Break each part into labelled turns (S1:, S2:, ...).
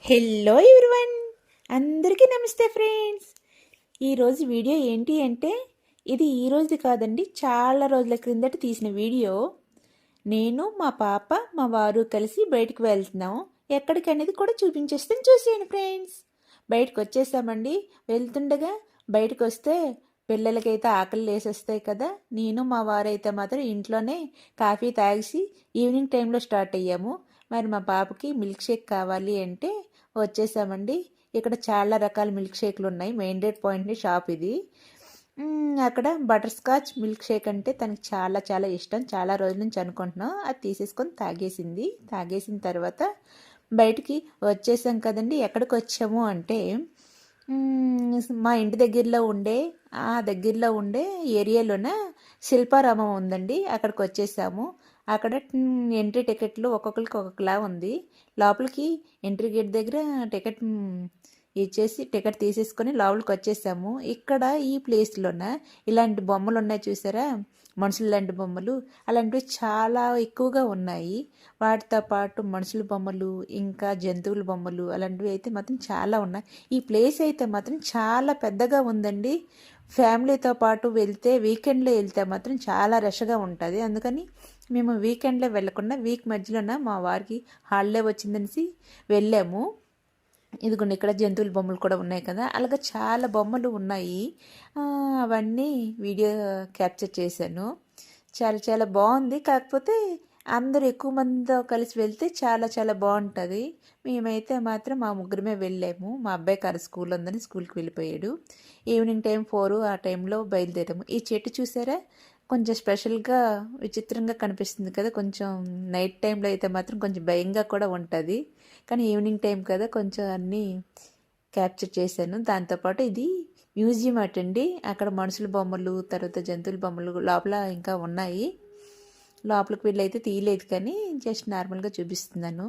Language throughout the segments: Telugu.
S1: హలో ఎవ్రీవన్, అందరికీ నమస్తే ఫ్రెండ్స్. ఈరోజు వీడియో ఏంటి అంటే ఇది ఈ రోజుది కాదండి, చాలా రోజుల క్రిందట తీసిన వీడియో. నేను మా పాప మా వారు కలిసి బయటకు వెళ్తున్నాం. ఎక్కడికి అనేది కూడా చూపించేస్తాను, చూసేయండి ఫ్రెండ్స్. బయటకు వచ్చేసామండి. వెళ్తుండగా బయటకు వస్తే పిల్లలకైతే ఆకలి వేసేస్తాయి కదా. నేను మా వారైతే మాత్రం ఇంట్లోనే కాఫీ తాగేసి ఈవినింగ్ టైంలో స్టార్ట్ అయ్యాము. మరి మా పాపకి మిల్క్ షేక్ కావాలి అంటే వచ్చేసామండి. ఇక్కడ చాలా రకాల మిల్క్ షేక్లు ఉన్నాయి. మెయిన్ డేట్ పాయింట్ని షాప్ ఇది. అక్కడ బటర్ స్కాచ్ మిల్క్ షేక్ అంటే తనకి చాలా చాలా ఇష్టం. చాలా రోజుల నుంచి అనుకుంటున్నాం. అది తీసేసుకొని తాగేసింది. తాగేసిన తర్వాత బయటికి వచ్చేసాం కదండి. ఎక్కడికి వచ్చాము అంటే మా ఇంటి దగ్గరలో ఉండే ఏరియాలోన శిల్పారామం ఉందండి. అక్కడికి వచ్చేసాము. అక్కడ ఎంట్రీ టికెట్లు ఒక్కొక్కరికి ఒక్కొక్కలా ఉంది. లోపలికి ఎంట్రీ గేట్ దగ్గర టికెట్ ఇచ్చేసి టికెట్ తీసేసుకొని లోపలికి వచ్చేసాము. ఇక్కడ ఈ ప్లేస్లోన ఇలాంటి బొమ్మలు ఉన్నాయి చూసారా, మనుషులు లాంటి బొమ్మలు, అలాంటివి చాలా ఎక్కువగా ఉన్నాయి. వాటితో పాటు మనుషుల బొమ్మలు ఇంకా జంతువుల బొమ్మలు అలాంటివి అయితే మాత్రం చాలా ఉన్నాయి. ఈ ప్లేస్ అయితే మాత్రం చాలా పెద్దగా ఉందండి. ఫ్యామిలీతో పాటు వీకెండ్లో వెళ్తే మాత్రం చాలా రష్గా ఉంటుంది. అందుకని మేము వీకెండ్లో వెళ్ళకుండా వీక్ మధ్యలోన మా వారికి హాలిడే వచ్చిందనేసి వెళ్ళాము. ఇదిగోండి, ఇక్కడ జంతువుల బొమ్మలు కూడా ఉన్నాయి కదా. అలాగే చాలా బొమ్మలు ఉన్నాయి. అవన్నీ వీడియో క్యాప్చర్ చేశాను. చాలా చాలా బాగుంది. కాకపోతే అందరూ ఎక్కువ మందితో కలిసి వెళ్తే చాలా చాలా బాగుంటుంది. మేమైతే మాత్రం మా ముగ్గురమే వెళ్ళాము. మా అబ్బాయి కారు స్కూల్ ఉందని స్కూల్కి వెళ్ళిపోయాడు. ఈవినింగ్ టైం 4 ఆ టైంలో బయలుదేరాము. ఈ చెట్టు చూసారా, కొంచెం స్పెషల్గా విచిత్రంగా కనిపిస్తుంది కదా. కొంచెం నైట్ టైంలో అయితే మాత్రం కొంచెం భయంగా కూడా ఉంటుంది. కానీ ఈవినింగ్ టైం కదా కొంచెం అన్నీ క్యాప్చర్ చేశాను. దాంతోపాటు ఇది మ్యూజియం అటండి. అక్కడ మనుషుల బొమ్మలు తర్వాత జంతువుల బొమ్మలు లోపల ఇంకా ఉన్నాయి. లోపలికి వెళ్ళి అయితే తీయలేదు, కానీ జస్ట్ నార్మల్గా చూపిస్తున్నాను.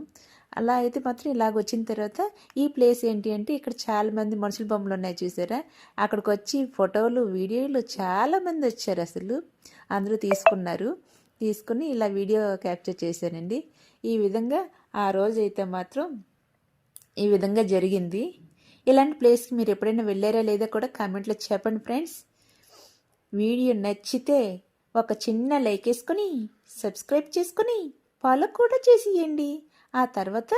S1: అలా అయితే మాత్రం ఇలాగ వచ్చిన తర్వాత ఈ ప్లేస్ ఏంటి అంటే ఇక్కడ చాలామంది మనుషుల బొమ్మలు ఉన్నాయి చూసారా. అక్కడికి వచ్చి ఫోటోలు వీడియోలు చాలామంది వచ్చారు. అసలు అందరూ తీసుకుని ఇలా వీడియో క్యాప్చర్ చేశానండి. ఈ విధంగా ఆ రోజు అయితే మాత్రం ఈ విధంగా జరిగింది. ఇలాంటి ప్లేస్కి మీరు ఎప్పుడైనా వెళ్ళారా లేదా కూడా కామెంట్లో చెప్పండి ఫ్రెండ్స్. వీడియో నచ్చితే ఒక చిన్న లైక్ వేసుకొని సబ్స్క్రైబ్ చేసుకొని ఫాలో కూడా చేసేయండి. ఆ తర్వాత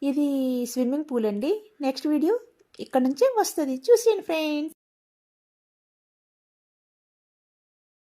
S1: ఇది స్విమ్మింగ్ పూల్ అండి. నెక్స్ట్ వీడియో ఇక్కడ నుంచే వస్తుంది, చూసేయండి ఫ్రెండ్స్.